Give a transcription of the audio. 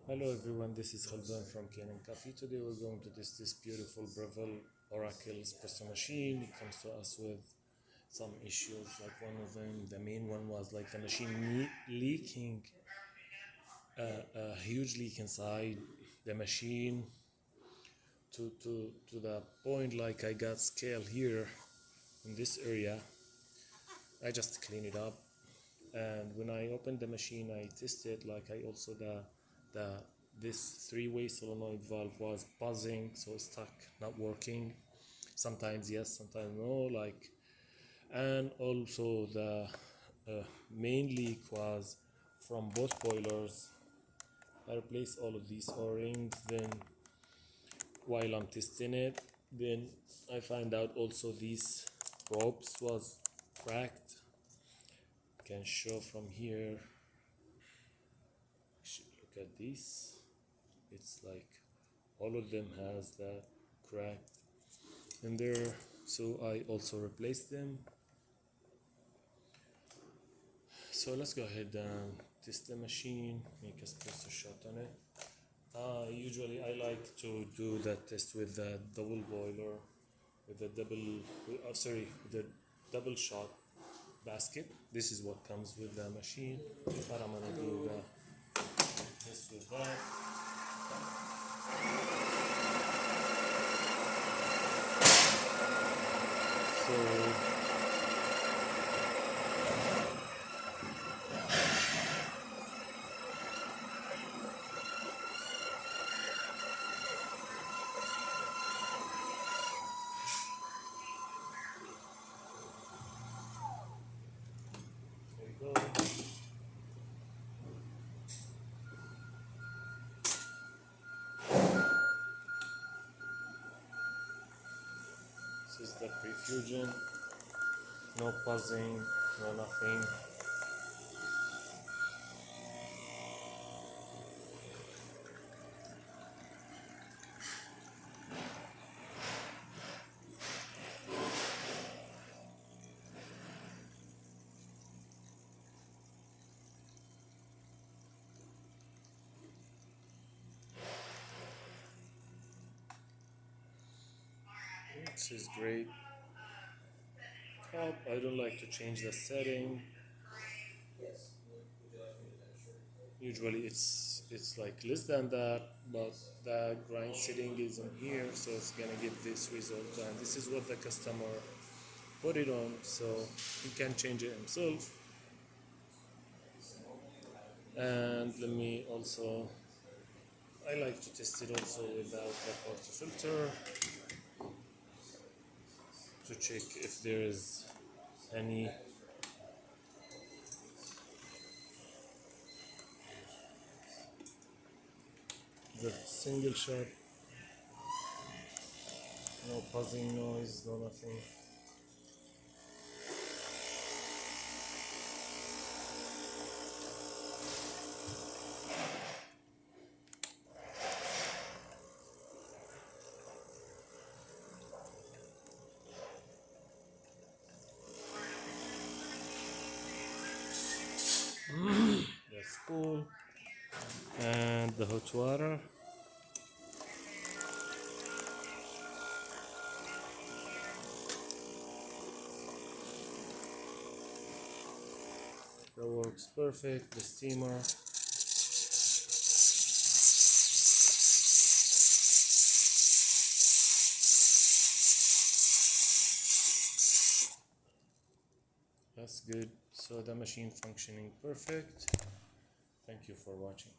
Hello everyone, this is Khaldan from Kanen Coffee. Today we're going to test this beautiful Breville Oracle espresso machine. It comes to us with some issues, like one of them, the main one was like the machine leaking, a huge leak inside the machine to the point like I got scale here in this area. I just clean it up, and when I opened the machine I tested like I also the this three-way solenoid valve was buzzing, so stuck, not working, sometimes yes, sometimes no, like. And also the main leak was from both boilers. I replaced all of these o-rings, then while I'm testing it, then I find out also these ropes was cracked. Can show from here. Look at this, it's like all of them has that crack in there, so I also replaced them. So let's go ahead and test the machine, make a espresso shot on it. Usually I like to do that test with the double boiler, with the double shot basket. This is what comes with the machine, but I'm gonna do the test with that. So there we go. This is the pre-fusion, no buzzing, no nothing. This is great. I don't like to change the setting. Usually it's like less than that, but the grind setting is in here, so it's gonna give this result. And this is what the customer put it on, so he can change it himself. And let me also, I like to test it also without the portafilter to check if there is any the single shot, no buzzing noise, no nothing. That's cool. And the hot water. That works perfect. The steamer. That's good. So the machine functioning perfect. Thank you for watching.